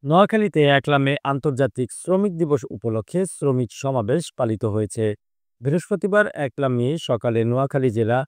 নোয়াখালীতে ১ মে আন্তর্জাতিক শ্রমিক দিবস উপলক্ষে শ্রমিক সমাবেশ পালিত হয়েছে। বৃহস্পতিবার ১ মে সকালে নোয়াখালী জেলা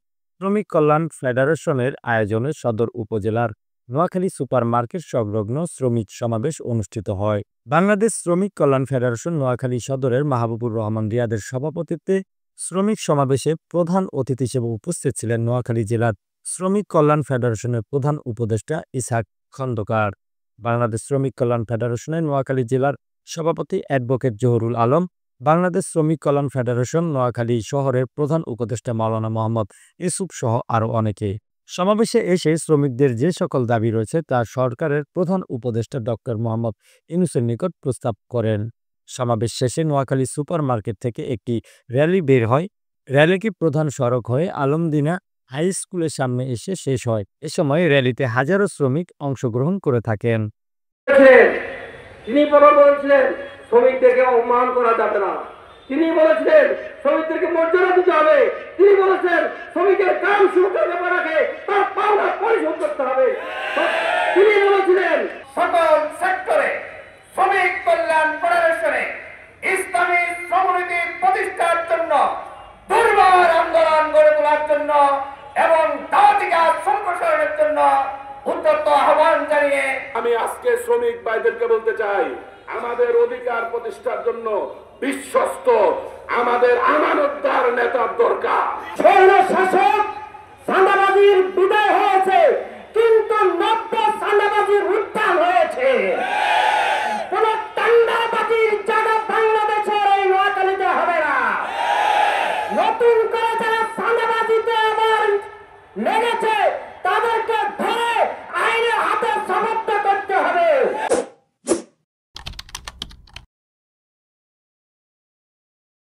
শ্রমিক কল্যাণ ফেডারেশনের আয়োজনে সদর উপজেলার নোয়াখালী সুপার মার্কেট সংলগ্ন শ্রমিক সমাবেশ অনুষ্ঠিত হয়। বাংলাদেশ শ্রমিক কল্যাণ ফেডারেশন নোয়াখালী সদরের মাহবুবুর রহমান রিয়াদের সভাপতিত্বে শ্রমিক সমাবেশে প্রধান অতিথি হিসেবে উপস্থিত ছিলেন নোয়াখালী জেলার শ্রমিক কল্যাণ ফেডারেশনের প্রধান উপদেষ্টা ইসহাক খন্দকার। বাংলাদেশ শ্রমিক কল্যাণ ফেডারেশনের নোয়াখালী জেলার সভাপতি অ্যাডভোকেট জহুরুল আলম, বাংলাদেশ শ্রমিক কল্যাণ ফেডারেশন নোয়াখালী শহরের প্রধান উপদেষ্টা মাওলানা মোহাম্মদ ইউসুফ সহ আরও অনেকে সমাবেশে এসে শ্রমিকদের যে সকল দাবি রয়েছে তা সরকারের প্রধান উপদেষ্টা ডক্টর মোহাম্মদ ইউনূসের নিকট প্রস্তাব করেন। সমাবেশ শেষে নোয়াখালী সুপার মার্কেট থেকে একটি র্যালি বের হয়। র্যালিটি প্রধান সড়ক হয়ে আলমদিনা হাই স্কুলের সামনে এসে শেষ হয়। এ সময় র্যালিতে হাজারো শ্রমিক অংশগ্রহণ করে থাকেন। তিনি বলেছিলেন শ্রমিকদেরকে অপমান করা যাবে না, তিনি বলেছিলেন শ্রমিকদেরকে মর্যাদা দিতে হবে, তিনি বলেছেন শ্রমিকের কাম শুরু করতে পারে তার পাওনা পরিশোধ করতে হবে। তিনি বলেছিলেন সকল সেক্টরে শ্রমিক কল্যাণ ফেডারেশনে ইসলামী শ্রমনীতি প্রতিষ্ঠার জন্য দুর্বার আন্দোলন গড়ে তোলার জন্য এবং দাওয়াতিকার সম্প্রসারণের জন্য উদ্যত আহ্বান জানিয়ে আমি আজকে শ্রমিক ভাইদেরকে বলতে চাই, আমাদের অধিকার প্রতিষ্ঠার জন্য বিশ্বস্ত আমাদের আমানতদার নেতার দরকার। স্বৈর শাসক চাঁদাবাজির বিদায় হয়েছে, কিন্তু নব্য চাঁদাবাজির উত্থান হয়েছে। কোন চাঁদাবাজির জায়গা বাংলাদেশের এই নোয়াখালীতে হবে না। নতুন করে যারা চাঁদাবাজিতে আবার লেগেছে